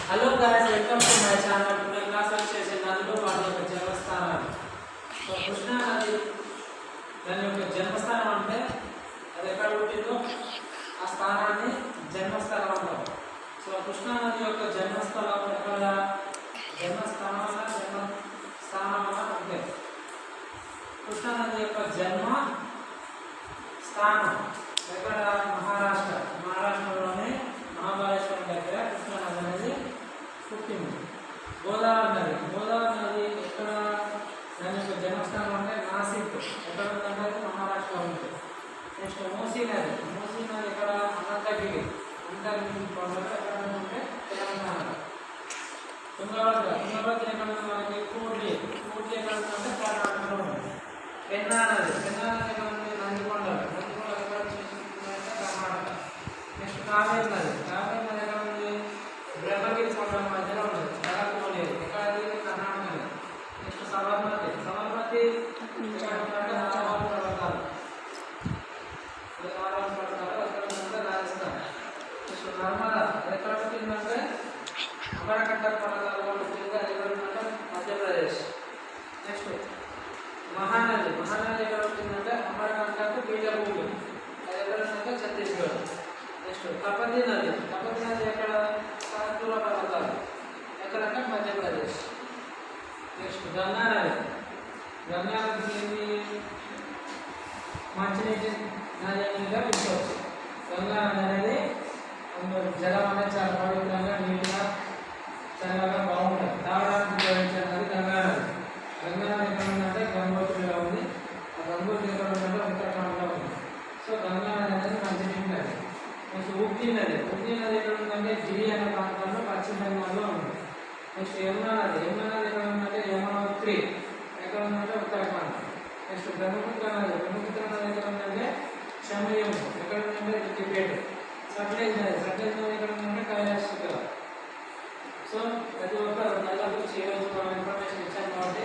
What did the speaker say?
Hello guys, welcome to my channel. Today class వచ్చేసి నదులు వాటి యొక్క జన్మస్థానాలు. సో కృష్ణా నది దాని యొక్క జన్మస్థానం అంటే అది ఎక్కడ పుట్టిందో ఆ స్థానాన్ని జన్మస్థలం అంటాం. సో కృష్ణా నది యొక్క జన్మస్థలం ఎక్కడ? జన్మస్థానం అంటే కృష్ణా నది యొక్క జన్మ స్థానం ఎక్కడ? మహారాష్ట్రలోనే మహాబలేశ్వరం దగ్గర కృష్ణా నది అనేది పుట్టింది. గోదావరి నది ఎక్కడ? దాని యొక్క జన్మస్థానం అంటే నాసిక్. ఎక్కడ ఉందంటే మహారాష్ట్రలో ఉంది. నెక్స్ట్ మూసీ నది ఎక్కడ? అనంతగిరి కొండలు ఎక్కడ ఉంటే తెలంగాణ. తుంగభద్ర ఎక్కడ ఉంది? మనకి కూడ్లి ఎక్కడ ఉందంటే కర్ణాటకలో ఉంది. పెన్నా నది ఎక్కడ ఉంది? నందికొండలు ఎక్కడ ఉందంటే కర్ణాటక. నెక్స్ట్ కావేరి నది ఎక్కడ ఉంది? బ్రహ్మగిరి కొండల మధ్యలో ఉంది. జలకోనేరు ఎక్కడ? కర్ణాటక. నెక్స్ట్ సబర్మతి ఎక్కడ ఉందంటే ఆరావళి పర్వతాలు ఎక్కడ ఉందంటే రాజస్థాన్. నెక్స్ట్ నర్మదా ఎక్కడ పుట్టిందంటే అమరకంట పర్వతాలు కూడా పుట్టింది. అది ఎక్కడ ఉందంటే మధ్యప్రదేశ్. నెక్స్ట్ మహానది ఎక్కడ పుట్టిందంటే అమరకంటకు బీజభూమి. అది ఎక్కడ ఉందంటే ఛత్తీస్గఢ్. నెక్స్ట్ తపతి నది ఎక్కడ? సాత్పుర పర్వతాలు ఎక్కడంటే మధ్యప్రదేశ్. నెక్స్ట్ గంగా నది మంచినీటి నది అనేదిగా పిలుచుకోవచ్చు. గంగా నది అనేది జలం అనేది చాలా పవిత్రంగా నీట్గా చల్లగా బాగుంటుంది. తాగడానికి ఉపయోగించే నది గంగా నది ఎక్కడ ఉందంటే గంగోత్రిలో ఉంది. ఆ గంగోత్రి ఎక్కడ ఉందంటే ఉత్తరాఖండ్లో ఉంది. సో గంగా నది అనేది మంచినీటి నది. నెక్స్ట్ ఉప్తి నది ఎక్కడ ఉందంటే ఢిల్లీ అనే ప్రాంతంలో పశ్చిమ బెంగాల్లో ఉంది. నెక్స్ట్ యమునా నది ఎక్కడ ఉందంటే యమునోత్రి ఎక్కడ ఉందంటే ఉత్తరాఖండ్. నెక్స్ట్ బ్రహ్మపుత్ర నది ఎక్కడ ఉందంటే షమయం ఎక్కడ ఉందంటే టిబెట్. సట్లెజ్ నది ఎక్కడ ఉందంటే కైలాష్ శిఖర్. సో ప్రతి ఒక్క నదుల గురించి ఈరోజు మనం ఇన్ఫర్మేషన్ ఇచ్చాను కాబట్టి